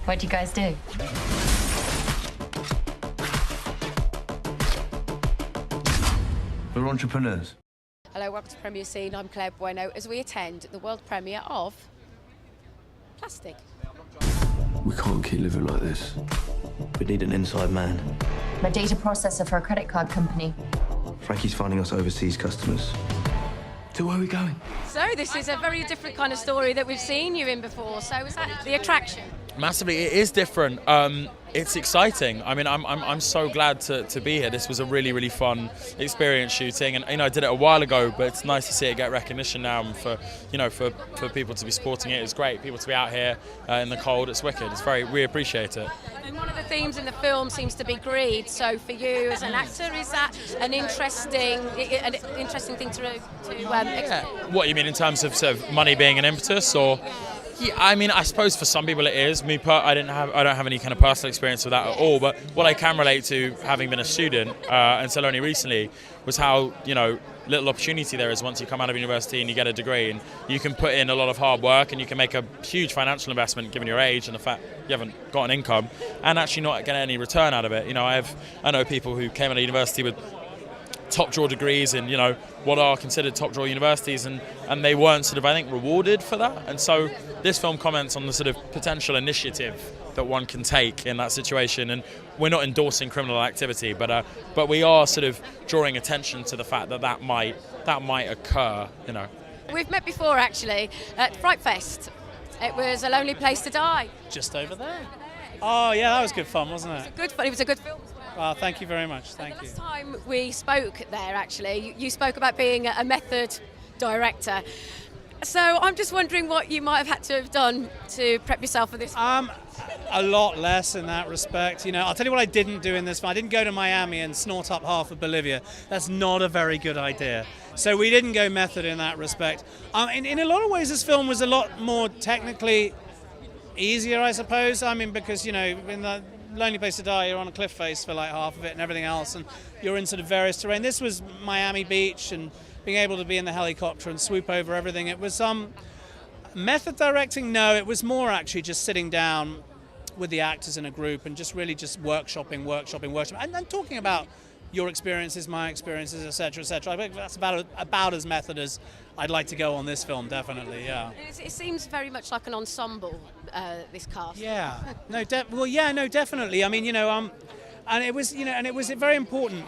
What do you guys do? We're entrepreneurs. Hello, welcome to Premier Scene. I'm Claire Bueno as we attend the world premiere of Plastic. We can't keep living like this. We need an inside man. I'm a data processor for a credit card company. Frankie's finding us overseas customers. So where are we going? So this is a very different kind of story that we've seen you in before. So is that the attraction? Massively, it is different. It's exciting. I mean, I'm so glad to be here. This was a really, really fun experience shooting, and I did it a while ago, but it's nice to see it get recognition now, and for people to be sporting it is great. People to be out here in the cold, it's wicked. We appreciate it. And one of the themes in the film seems to be greed. So for you as an actor, is that an interesting thing to explore? What you mean in terms of sort of money being an impetus, or? Yeah, I mean, I suppose for some people it is. I don't have any kind of personal experience with that at all. But what I can relate to, having been a student until only recently, was how little opportunity there is once you come out of university and you get a degree, and you can put in a lot of hard work and you can make a huge financial investment given your age and the fact you haven't got an income, and actually not get any return out of it. I know people who came out of university with top draw degrees in what are considered top draw universities, and they weren't sort of, I think, rewarded for that. And so this film comments on the sort of potential initiative that one can take in that situation. And we're not endorsing criminal activity, but we are sort of drawing attention to the fact that might occur. We've met before actually at Fright Fest. It was A Lonely Place to Die. Just over there. Oh yeah, that was good fun, wasn't it? It was a good film. Well, thank you very much. Thank you. Last time we spoke there, actually, you spoke about being a method director. So I'm just wondering what you might have had to have done to prep yourself for this. A lot less in that respect. I'll tell you what I didn't do in this film. I didn't go to Miami and snort up half of Bolivia. That's not a very good idea. So we didn't go method in that respect. In a lot of ways, this film was a lot more technically easier, I suppose. I mean, because, in the Lonely Place to Die, you're on a cliff face for like half of it and everything else, and you're in sort of various terrain. This was Miami Beach and being able to be in the helicopter and swoop over everything. It was method directing. No, it was more actually just sitting down with the actors in a group and just really just workshopping, and talking about your experiences, my experiences, etc., etc. I think that's about as method as I'd like to go on this film, definitely. Yeah. It seems very much like an ensemble. This cast. Yeah. No. Definitely. I mean, and it was very important,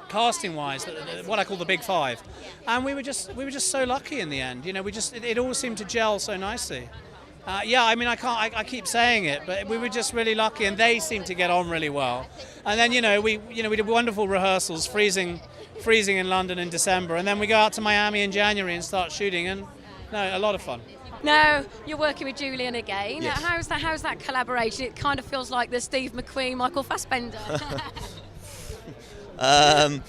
casting-wise, what I call the big five, and we were just so lucky in the end. It all seemed to gel so nicely. I mean, I keep saying it, but we were just really lucky, and they seemed to get on really well. And then we did wonderful rehearsals, freezing in London in December, and then we go out to Miami in January and start shooting, and a lot of fun. Now you're working with Julian again. Yes. How's that collaboration? It kind of feels like the Steve McQueen, Michael Fassbender. A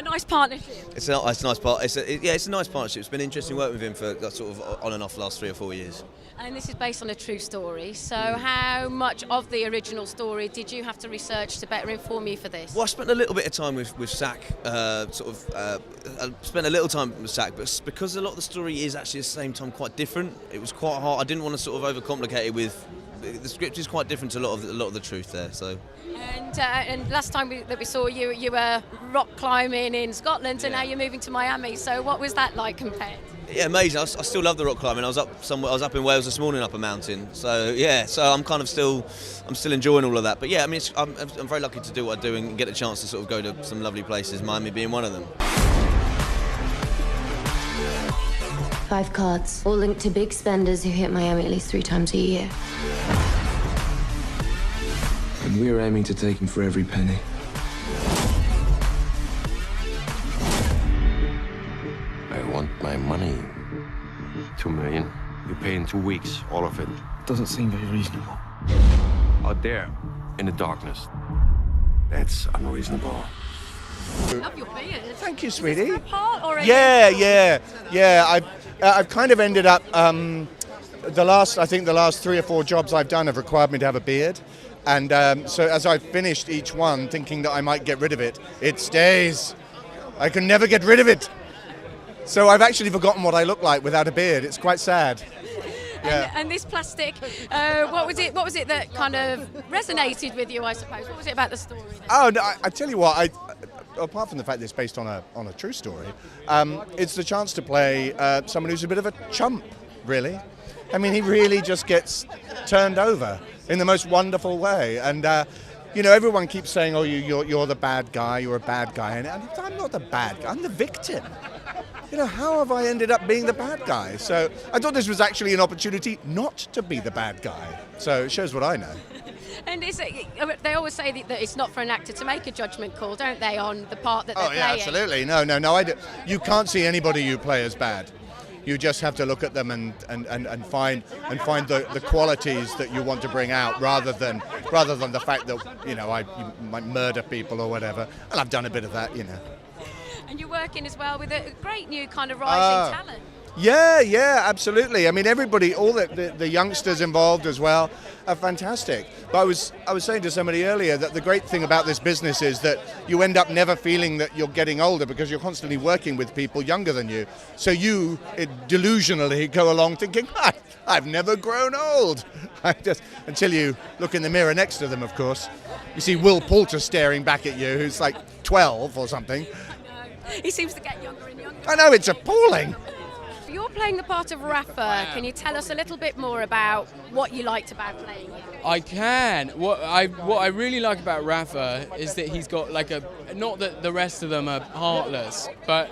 nice partnership. It's a nice part. It's a nice partnership. It's been interesting working with him for sort of on and off the last 3 or 4 years. And this is based on a true story. So how much of the original story did you have to research to better inform you for this? Well, I spent a little bit of time with Sack. I spent a little time with Sack, but because a lot of the story is actually at the same time quite different. It was quite hard. I didn't want to sort of overcomplicate it with. The script is quite different to a lot of the truth there. So. And last time that we saw you, you were rock climbing in Scotland, and now you're moving to Miami. So what was that like compared? Yeah, amazing. I still love the rock climbing. I was up in Wales this morning up a mountain. So I'm kind of still enjoying all of that. But yeah, I mean, I'm very lucky to do what I do and get a chance to sort of go to some lovely places. Miami being one of them. 5 cards, all linked to big spenders who hit Miami at least 3 times a year. And we are aiming to take him for every penny. I want my money. 2 million. You pay in 2 weeks, all of it. Doesn't seem very reasonable. Out there, in the darkness. That's unreasonable. I love your beard. Thank you, sweetie. Is this for a part or a Yeah. I've kind of ended up. The last 3 or 4 jobs I've done have required me to have a beard, and so as I've finished each one, thinking that I might get rid of it, it stays. I can never get rid of it. So I've actually forgotten what I look like without a beard. It's quite sad. Yeah. And this plastic, what was it? What was it that kind of resonated with you? I suppose. What was it about the story? Oh, no, I tell you what. Apart from the fact that it's based on a true story, it's the chance to play someone who's a bit of a chump, really. I mean, he really just gets turned over in the most wonderful way. And, everyone keeps saying, oh, you're the bad guy, you're a bad guy. And I'm not the bad guy, I'm the victim. How have I ended up being the bad guy? So I thought this was actually an opportunity not to be the bad guy. So it shows what I know. And they always say that it's not for an actor to make a judgment call, don't they, on the part that they're playing? Oh, yeah, absolutely. No. You can't see anybody you play as bad. You just have to look at them and find the qualities that you want to bring out, rather than the fact that you might murder people or whatever. And I've done a bit of that. And you're working as well with a great new kind of rising talent. Yeah, absolutely. I mean, everybody, all the youngsters involved as well, are fantastic. But I was saying to somebody earlier that the great thing about this business is that you end up never feeling that you're getting older, because you're constantly working with people younger than you. So you delusionally go along thinking, I've never grown old. Until you look in the mirror next to them, of course. You see Will Poulter staring back at you, who's like 12 or something. He seems to get younger and younger. I know, it's appalling. You're playing the part of Rafa. Can you tell us a little bit more about what you liked about playing him? I can. What I really like about Rafa is that he's got not that the rest of them are heartless, but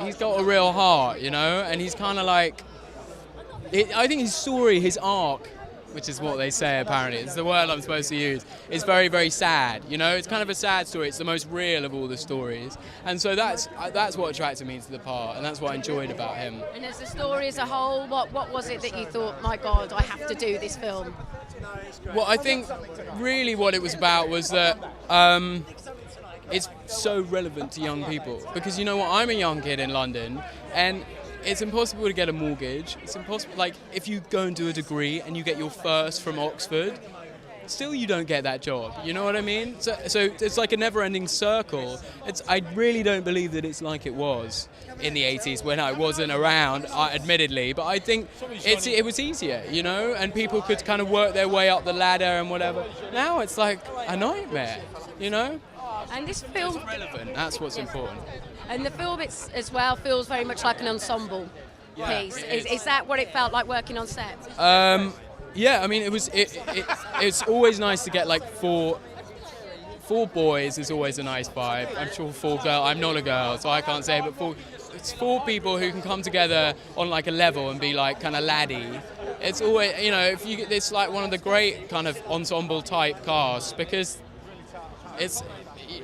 he's got a real heart, and he's kind of like, I think his story, his arc, which is what they say apparently, it's the word I'm supposed to use, is very, very sad. It's kind of a sad story. It's the most real of all the stories. And so that's what attracted me to the part, and that's what I enjoyed about him. And as the story as a whole, what was it that you thought, my God, I have to do this film? Well, I think really what it was about was that it's so relevant to young people. Because I'm a young kid in London, and it's impossible to get a mortgage. It's impossible. If you go and do a degree and you get your first from Oxford, still you don't get that job. You know what I mean? So it's like a never-ending circle. I really don't believe that it's like it was in the 80s when I wasn't around, admittedly. But I think it was easier, and people could kind of work their way up the ladder and whatever. Now it's like a nightmare, And this film, it's relevant. That's what's important. And the film as well feels very much like an ensemble piece. Is that what it felt like working on set? Yeah, I mean, it's always nice to get four boys is always a nice vibe. I'm sure 4 girls, I'm not a girl, so I can't say, but it's 4 people who can come together on a level and be kind of laddie. It's always, it's one of the great kind of ensemble type casts, because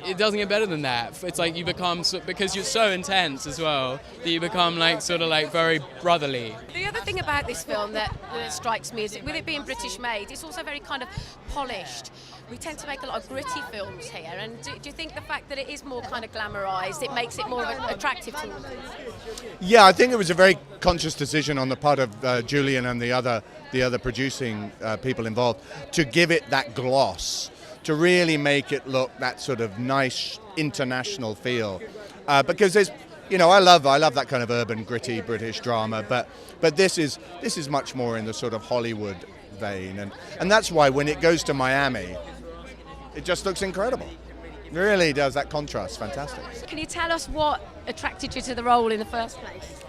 it doesn't get better than that. It's you become, because you're so intense as well, that you become very brotherly. The other thing about this film that strikes me is that with it being British made, it's also very kind of polished. We tend to make a lot of gritty films here, and do you think the fact that it is more kind of glamorised, it makes it more attractive to audience? Yeah, I think it was a very conscious decision on the part of Julian and the other producing people involved to give it that gloss, to really make it look that sort of nice international feel, because there's, I love that kind of urban gritty British drama, but this is much more in the sort of Hollywood vein, and that's why when it goes to Miami, it just looks incredible. It really does, that contrast, fantastic. Can you tell us what attracted you to the role in the first place?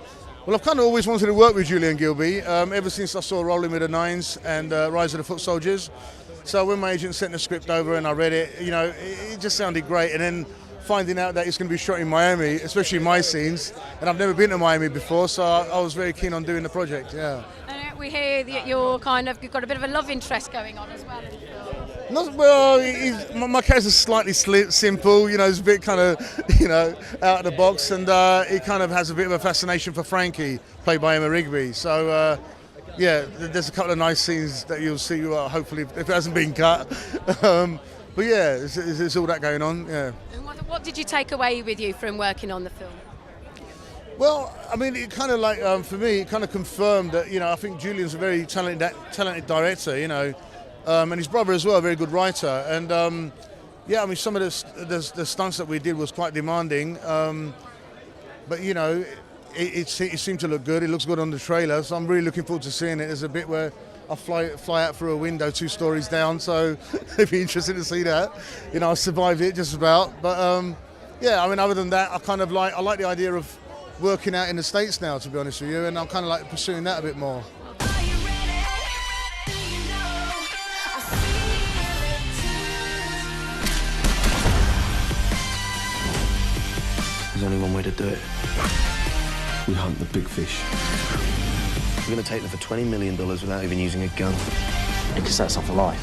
Well, I've kind of always wanted to work with Julian Gilby ever since I saw Rolling with the Nines and Rise of the Foot Soldiers. So when my agent sent the script over and I read it, it just sounded great. And then finding out that it's going to be shot in Miami, especially my scenes, and I've never been to Miami before, so I was very keen on doing the project, yeah. And we hear that you've got a bit of a love interest going on as well. My character's slightly simple, he's a bit kind of, out of the box, and he kind of has a bit of a fascination for Frankie, played by Emma Rigby. So, yeah, there's a couple of nice scenes that you'll see, hopefully, if it hasn't been cut. But yeah, it's all that going on, yeah. And what did you take away with you from working on the film? Well, I mean, it kind of for me, it kind of confirmed that, I think Julian's a very talented director, and his brother as well, a very good writer. And yeah, I mean, some of the stunts that we did was quite demanding. But, it seemed to look good. It looks good on the trailer, so I'm really looking forward to seeing it. There's a bit where I fly out through a window 2 stories down, so it'd be interesting to see that. You know, I survived it just about, but yeah, I mean, other than that, I like the idea of working out in the States now, to be honest with you, and I'm kind of like pursuing that a bit more. There's only one way to do it. We hunt the big fish. We're going to take them for $20 million without even using a gun. It could set us up for life.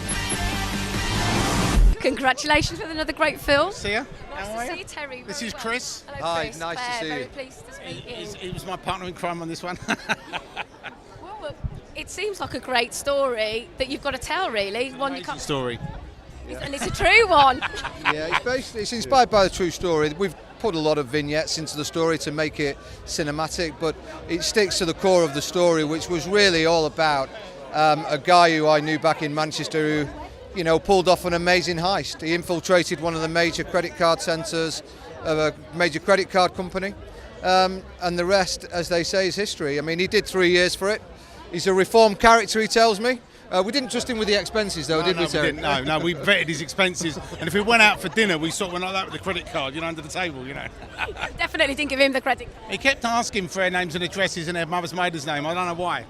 Congratulations with another great film. See ya. Nice How to are see you? you, Terry. This Very is well. Chris. Hello, Hi, Chris. nice to Claire, see very you. pleased to meet you. He was my partner in crime on this one. Well, it seems like a great story that you've got to tell, really. One you can't. Story. And it's a true one. Yeah, it's inspired by a true story. We've put a lot of vignettes into the story to make it cinematic, but it sticks to the core of the story, which was really all about a guy who I knew back in Manchester who, you know, pulled off an amazing heist. He infiltrated one of the major credit card centres of a major credit card company, and the rest, as they say, is history. I mean, he did 3 years for it. He's a reformed character, he tells me. We didn't trust him with the expenses, though, did we, Terry? No, we vetted his expenses, and if we went out for dinner, we sort of went like that with the credit card, you know, under the table, you know. Definitely didn't give him the credit. He kept asking for their names and addresses and their mother's maiden name. I don't know why.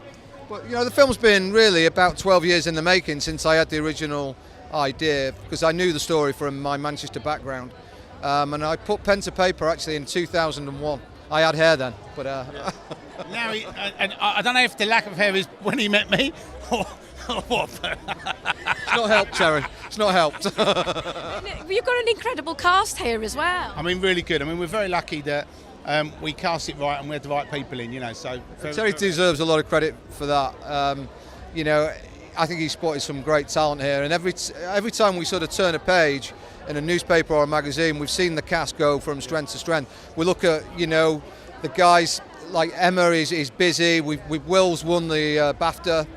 Well, you know, the film's been really about 12 years in the making since I had the original idea, because I knew the story from my Manchester background, and I put pen to paper actually in 2001. I had hair then, but now and I don't know if the lack of hair is when he met me or what. It's not helped, Terry. It's not helped. You've got an incredible cast here as well. I mean, really good. I mean, we're very lucky that we cast it right and we had the right people in, you know. So Terry deserves a lot of credit for that. You know, I think he spotted some great talent here, and every time we sort of turn a page in a newspaper or a magazine, we've seen the cast go from strength to strength. We look at, you know, the guys like Emma is busy. Will's won the BAFTA.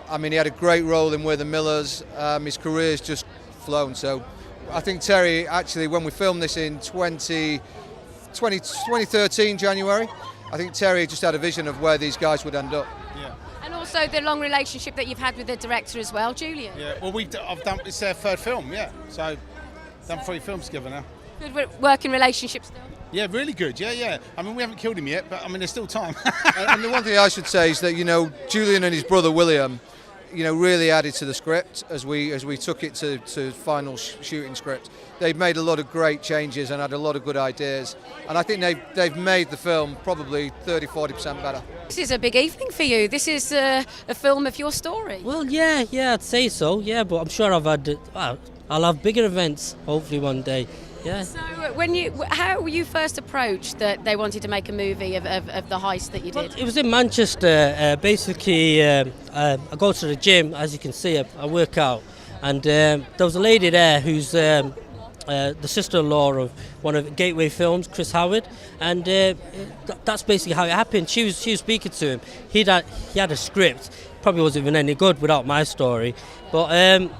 I mean, he had a great role in We're the Millers. His career's just flown. So I think Terry, actually, when we filmed this in 2013, January, I think Terry just had a vision of where these guys would end up. Yeah. And also the long relationship that you've had with the director as well, Julian. Yeah. Well, I've done. It's their third film. Yeah. So done 3 films together now. Good working relationship still. Yeah, really good. Yeah. I mean, we haven't killed him yet, but I mean, there's still time. And the one thing I should say is that, you know, Julian and his brother William, you know, really added to the script as we took it to final shooting script. They've made a lot of great changes and had a lot of good ideas, and I think they've made the film probably 30-40% better. This is a big evening for you. This is a film of your story. Well, yeah, I'd say so. Yeah, but I'm sure I'll have bigger events hopefully one day. Yeah. So how were you first approached that they wanted to make a movie of the heist that you did? Well, it was in Manchester. Basically, I go to the gym, as you can see, I work out, and there was a lady there who's the sister-in-law of one of Gateway Films, Chris Howard, and that's basically how it happened. She was speaking to him. He had a script. Probably wasn't even any good without my story, but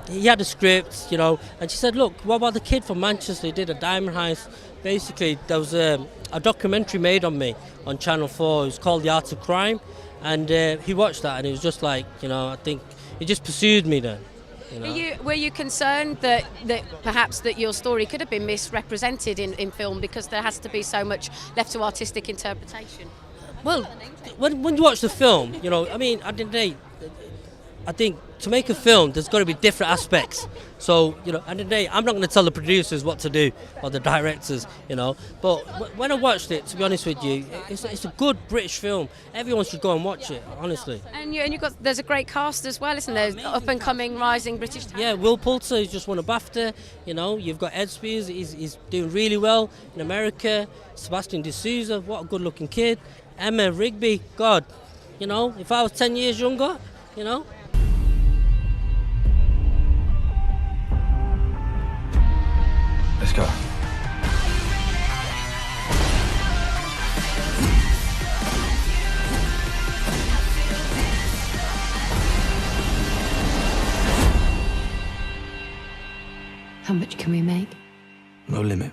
he had a script, you know, and she said, look, what about the kid from Manchester? He did a diamond heist. Basically, there was a documentary made on me on Channel 4. It was called The Art of Crime, and he watched that, and it was just like, you know, I think it just pursued me then. You know? Were you concerned that perhaps that your story could have been misrepresented in film because there has to be so much left to artistic interpretation? Well, when you watch the film, you know, I mean, at the end of the day, I think to make a film, there's got to be different aspects. So, you know, at the end of the day, I'm not going to tell the producers what to do or the directors, you know. But when I watched it, to be honest with you, it's a good British film. Everyone should go and watch it, honestly. And there's a great cast as well, isn't there? Up and coming, rising British talent. Yeah, Will Poulter, he's just won a BAFTA. You know, you've got Ed Speleers, he's doing really well in America. Sebastian de Souza, what a good-looking kid. Emma Rigby, God, you know, if I was 10 years younger, you know. Let's go. How much can we make? No limit.